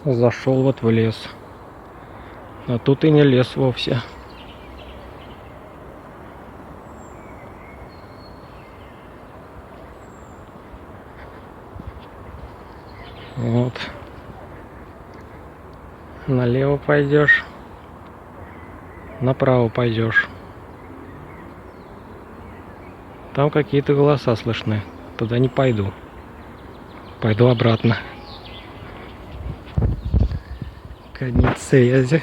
Зашел вот в лес. А тут и не лес вовсе. Вот. Налево пойдешь, направо пойдешь. Там какие-то голоса слышны. Туда не пойду. Пойду обратно. Конец связи.